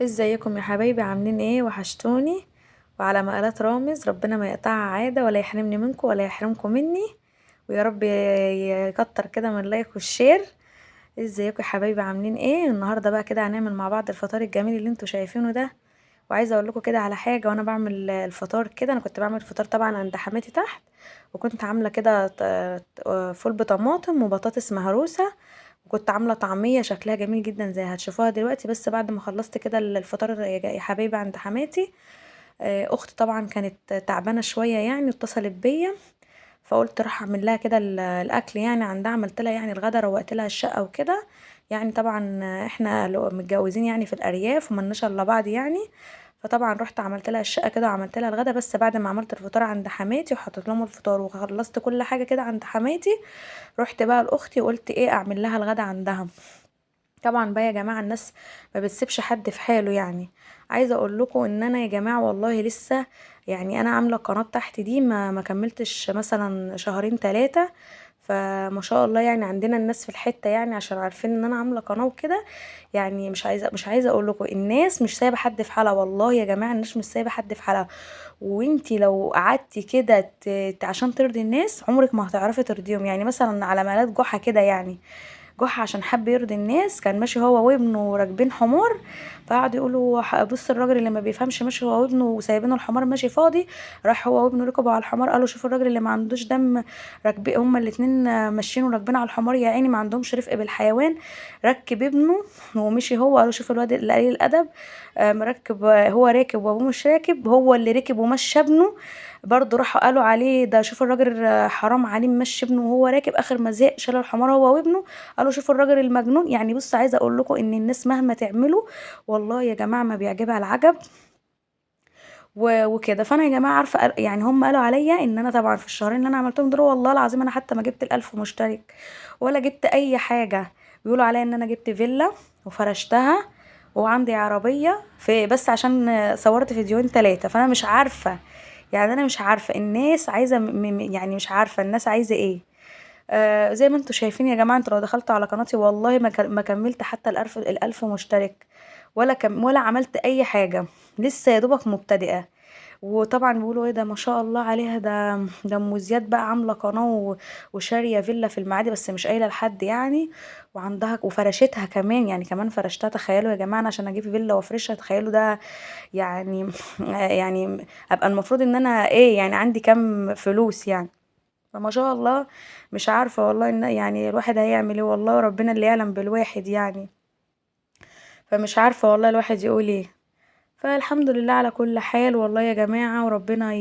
ازيكم يا حبايبي؟ عاملين ايه؟ وحشتوني. وعلى مقالات رامز، ربنا ما يقطعها عادة ولا يحرمني منكم ولا يحرمكم مني. ويا رب يكتر كده من اللايك والشير. ازيكم يا حبايبي؟ عاملين ايه النهارده؟ بقى كده هنعمل مع بعض الفطار الجميل اللي انتوا شايفينه ده. وعايزه اقول لكم كده على حاجه، وانا بعمل الفطار كده، انا كنت بعمل فطار طبعا عند حماتي تحت. وكنت عامله كده فول بطماطم وبطاطس مهروسه. وكنت عامله طعميه شكلها جميل جدا زي هتشوفوها دلوقتي. بس بعد ما خلصت كده الفطار يا حبايبي عند حماتي، اختي طبعا كانت تعبانه شويه يعني، اتصلت بيا. فقلت راح اعمل لها كده الاكل يعني عندها، عملت لها يعني الغدا، روقت لها الشقه وكده. يعني طبعا احنا لو متجوزين يعني في الارياف وملناش الا بعض يعني. فطبعا رحت عملت لها الشقه كده وعملت لها الغدا. بس بعد ما عملت الفطار عند حماتي وحطيت لهم الفطار وخلصت كل حاجه كده عند حماتي، رحت بقى لاختي وقلت ايه اعمل لها الغدا عندها. طبعا بقى يا جماعه الناس ما بتسيبش حد في حاله يعني. عايزه اقول لكم ان انا يا جماعه والله لسه، يعني انا عامله القناه بتاعتي دي ما كملتش مثلا شهرين ثلاثه. فما شاء الله يعني عندنا الناس في الحته يعني عشان عارفين ان انا عامله قناه وكده. يعني مش عايزه اقول لكم الناس مش سايبه حد في حالها، والله يا جماعه الناس مش سايبه حد في حالها. وانتي لو قعدتي كده عشان ترضي الناس عمرك ما هتعرفي ترضيهم. يعني مثلا على مالات جحا كده يعني، جحا عشان حب يرضي الناس كان ماشي هو وابنه راكبين حمار. فقعد يقولوا بص الراجل اللي ما بيفهمش ماشي هو وابنه وسايبينه الحمار ماشي فاضي. راح هو وابنه ركبوا على الحمار، قالوا شوفوا الراجل اللي ما عندوش دم، راكبين هما الاتنين ماشيين وراكبين على الحمار يا عيني ما عندهمش رفق بالحيوان. ركب ابنه ومشي هو، قالوا شوفوا الواد اللي قليل الادب. مركب هو راكب وابوه مش راكب، هو اللي ركب ومشى ابنه. برضه راحوا قالوا عليه ده شوف الراجل حرام عليه مشي ابنه وهو راكب. اخر ما زهق شال الحمار هو وابنه، قالوا شوفوا الراجل المجنون. يعني بص عايزه اقول لكم ان الناس مهما تعملوا والله يا جماعه ما بيعجبها العجب. وكده فانا يا جماعه عارفه يعني هم قالوا عليا ان انا طبعا في الشهرين اللي انا عملتهم دول والله العظيم انا حتى ما جبت ال1000 مشترك ولا جبت اي حاجه. بيقولوا عليا ان انا جبت فيلا وفرشتها وعندي عربيه في، بس عشان صورت فيديوهين ثلاثه. فانا مش عارفه، يعني انا مش عارفه الناس عايزه يعني مش عارفه الناس عايزه ايه. زي ما انتوا شايفين يا جماعة، انتوا لو دخلتوا على قناتي والله ما كملت حتى الألف مشترك. ولا عملت أي حاجة. لسه يا دوبك مبتدئة. وطبعا بيقولوا ايه ده ما شاء الله عليها، ده ام زياد بقى عامله قناه وشاريه فيلا في المعادي بس مش قايله لحد يعني. وعندها وفرشتها كمان، يعني كمان فرشتها. تخيلوا يا جماعه أنا عشان اجيب فيلا وافرشها، تخيلوا ده يعني يعني ابقى المفروض ان انا ايه يعني عندي كام فلوس يعني. فما شاء الله. مش عارفة والله ان يعني الواحد هيعمل ايه، والله ربنا اللي يعلم بالواحد يعني. فمش عارفة والله الواحد يقول ايه. فالحمد لله على كل حال والله يا جماعة. وربنا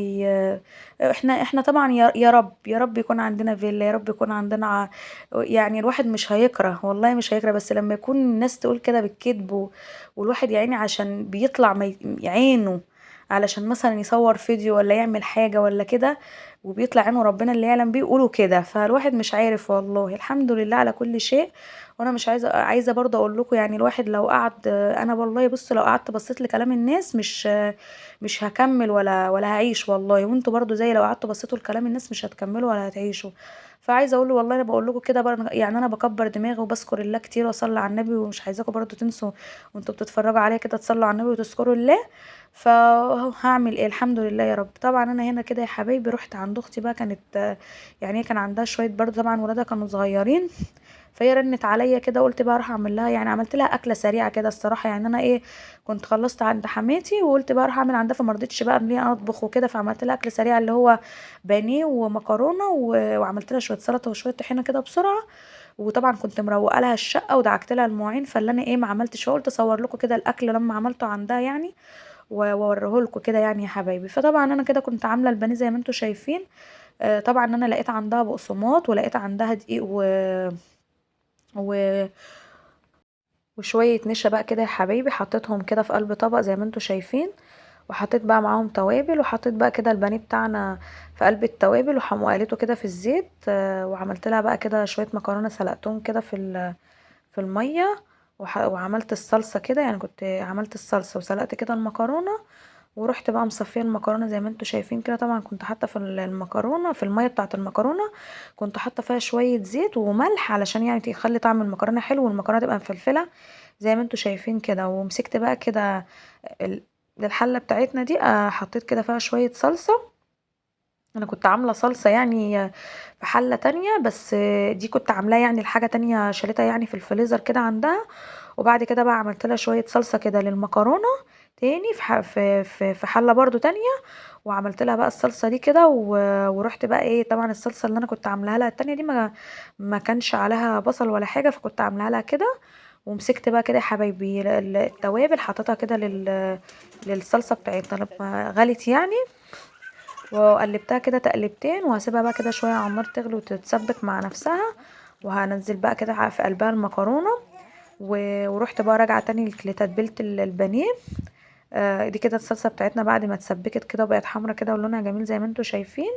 احنا طبعا يا رب يا رب يكون عندنا فيلا، يا رب يكون عندنا يعني الواحد مش هيكره والله مش هيكره، بس لما يكون الناس تقول كده بالكذب والواحد يعني عشان بيطلع ما يعينه علشان مثلا يصور فيديو ولا يعمل حاجة ولا كده، وبيطلع عينه ربنا اللي يعلم بيه يقولوا كده. فالواحد مش عارف والله الحمد لله على كل شيء. وانا مش عايزه برضه اقول لكم يعني الواحد لو قعد، انا والله بص لو قعدت بصيت لكلام الناس مش هكمل ولا هعيش والله. وانتوا برضه زي لو قعدتوا بصيتوا لكلام الناس مش هتكملوا ولا هتعيشوا. فعايزه اقول له والله انا بقول لكم كده يعني انا بكبر دماغي وبذكر الله كتير واصلي على النبي، ومش عايزاكم برضه تنسوا وانتوا بتتفرجوا عليا كده تصلوا على النبي وتذكروا الله. فهعمل ايه الحمد لله يا رب. طبعا انا هنا كده يا حبايبي رحت عند اختي بقى، كانت يعني هي كان عندها شويه برضه طبعا ولادها كانوا صغيرين. فهي رنت عليا كده قلت بقى اروح اعمل لها، يعني عملت لها اكله سريعه كده الصراحه. يعني انا ايه كنت خلصت عند حماتي وقلت بقى اروح اعمل عندها، فما رضيتش بقى ان انا اطبخ وكده. فعملت لها اكله سريعه اللي هو بانيه ومكرونه وعملت لها شويه سلطه وشويه طحينه كده بسرعه. وطبعا كنت مروقه لها الشقه ودعكت لها المواعين. فاللي انا ايه ما عملتش قلت اصور لكم كده الاكل لما عملته عندها يعني، واوريه لكم كده يعني يا حبايبي. فطبعا انا كده كنت عامله البانيه زي ما انتم شايفين. طبعا انا لقيت عندها بقسماط ولقيت عندها دقيق و... وشوية نشا بقى كده يا حبايبي، حطيتهم كده في قلب طبق زي ما انتوا شايفين. وحطيت بقى معاهم توابل، وحطيت بقى كده البانيه بتاعنا في قلب التوابل وقليته كده في الزيت. وعملت لها بقى كده شوية مكرونة سلقتهم كده في المية. وعملت الصلصة كده، يعني كنت عملت الصلصة وسلقت كده المكرونة ورحت بقى مصفيه المكرونه زي ما انتوا شايفين كده. طبعا كنت حاطه في المكرونه في الميه بتاعه المكرونه، كنت حاطه فيها شويه زيت وملح علشان يعني تخلي طعم المكرونه حلو والمكرونه تبقى مفلفله زي ما انتوا شايفين كده. ومسكت بقى كده ال- الحله بتاعتنا دي، حطيت كده فيها شويه صلصه. انا كنت عامله صلصه يعني في حله تانية، بس دي كنت عاملاها يعني لحاجه تانية شالتها يعني في الفريزر كده عندها. وبعد كده بقى عملت لها شويه صلصه كده للمكرونه تاني في حله برضو تانية. وعملت لها بقى الصلصه دي كده ورحت بقى ايه، طبعا الصلصه اللي انا كنت عاملاها لها التانية دي ما كانش عليها بصل ولا حاجه، فكنت عاملاها لها كده. ومسكت بقى كده يا حبايبي التوابل، حطيتها كده للصلصه بتاعتنا لما غلت يعني. وقلبتها كده تقلبتين، وهسيبها بقى كده شويه على النار تغلي وتتسبك مع نفسها. وهنزل بقى كده في قلبها المكرونه. ورحت بقى راجعه تاني لتتبيله البانيه. دي كده الصلصه بتاعتنا بعد ما اتسبكت كده وبقت حمرا كده ولونها جميل زي ما انتوا شايفين.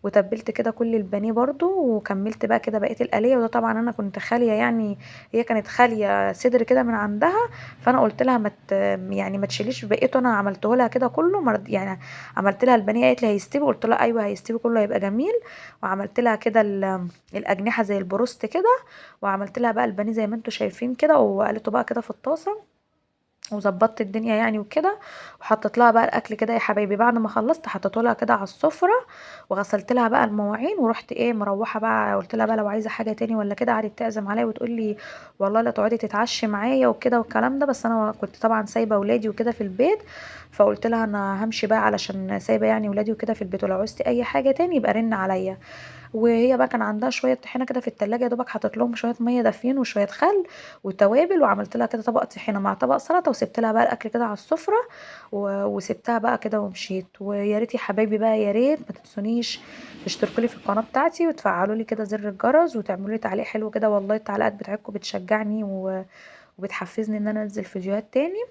وتبلت كده كل البانيه برضو، وكملت بقى كده بقيه القليه. وده طبعا انا كنت خاليه يعني، هي كانت خاليه صدر كده من عندها. فانا قلت لها يعني ما تشيليش بقيته، انا عملته لها كده كله يعني عملت لها البانيه، قالت لي هيستوي، قلت لها ايوه هيستوي كله هيبقى جميل. وعملت لها كده الاجنحه زي البروست كده. وعملت لها بقى البانيه زي ما انتوا شايفين كده، وقلته بقى كده في الطاسه وظبطت الدنيا يعني وكده. وحطيت لها بقى الاكل كده يا حبايبي. بعد ما خلصت حطيته لها كده على السفره، وغسلت لها بقى المواعين، ورحت ايه مروحه بقى. قلت لها بقى لو عايزه حاجه تاني ولا كده، قعدت تعزم عليا وتقول لي والله لا تقعدي تتعشي معايا وكده والكلام ده. بس انا كنت طبعا سايبه ولادي وكده في البيت، فقلت لها انا همشي بقى علشان سايبه يعني ولادي وكده في البيت، ولو عوزتي اي حاجه تاني يبقى رن عليا. وهي بقى كان عندها شويه طحينه كده في التلاجة، يا دوبك حطيت لهم شويه ميه دافيين وشويه خل وتوابل، وعملت لها كده طبق طحينه مع طبق سلطه، وسبت لها بقى الاكل كده على السفره. وسبتها بقى كده ومشيت. ويا ريت يا حبايبي بقى، يا ريت ما تنسونيش تشتركوا لي في القناه بتاعتي وتفعلوا لي كده زر الجرس وتعملوا لي تعليق حلو كده. والله التعليقات بتاعتكم بتشجعني وبتحفزني ان انا انزل فيديوهات تاني.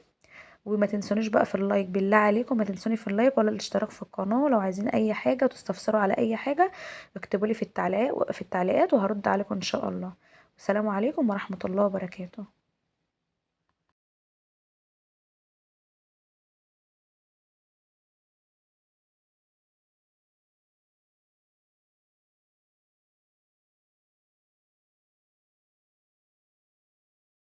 وما تنسونيش بقى في اللايك، بالله عليكم ما تنسوني في اللايك ولا الاشتراك في القناة. ولو عايزين اي حاجة وتستفسروا على اي حاجة اكتبوا لي في التعليقات وهرد عليكم ان شاء الله. والسلام عليكم ورحمة الله وبركاته.